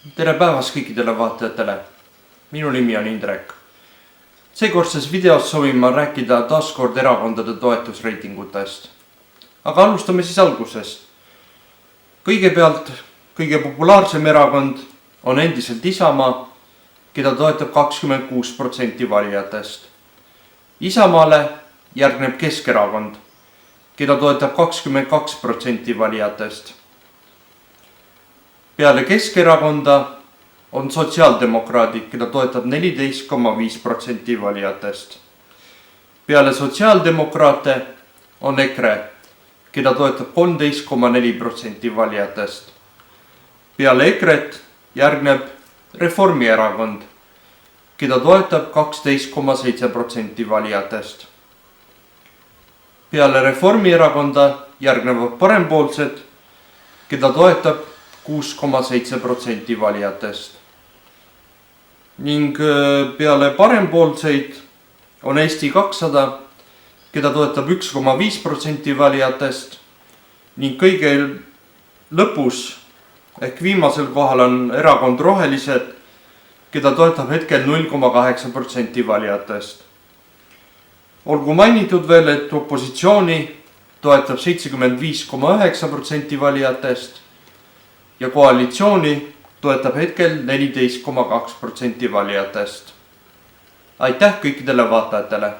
Tere päevast kõikidele vaatajatele. Minu nimi on Indrek. Seekordses videos soovin ma rääkida taaskord erakondade toetusreitingutest. Aga alustame siis algusest. Kõigepealt, kõige populaarsem erakond on endiselt Isamaa, keda toetab 26% valijatest. Isamaale järgneb Keskerakond, keda toetab 22% valijatest. Peale Keskerakonda on sotsiaaldemokraadid, keda toetab 14,5% valijatest. Peale sotsiaaldemokraate on EKRE, keda toetab 13,4% valijatest. Peale EKRE-t järgneb Reformierakond, keda toetab 12,7% valijatest. Peale Reformierakonda järgnevad parempoolsed, keda toetab 6,7% valijatest. Ning peale parempoolseid on Eesti 200, keda toetab 1,5% valijatest. Ning kõige lõpus ehk viimasel kohal on erakond Rohelised, keda toetab hetkel 0,8% valijatest. Olgu mainitud veel, et opositsiooni toetab 75,9% valijatest ja koalitsiooni toetab hetkel 14,2% valijatest. Aitäh kõikidele vaatajatele!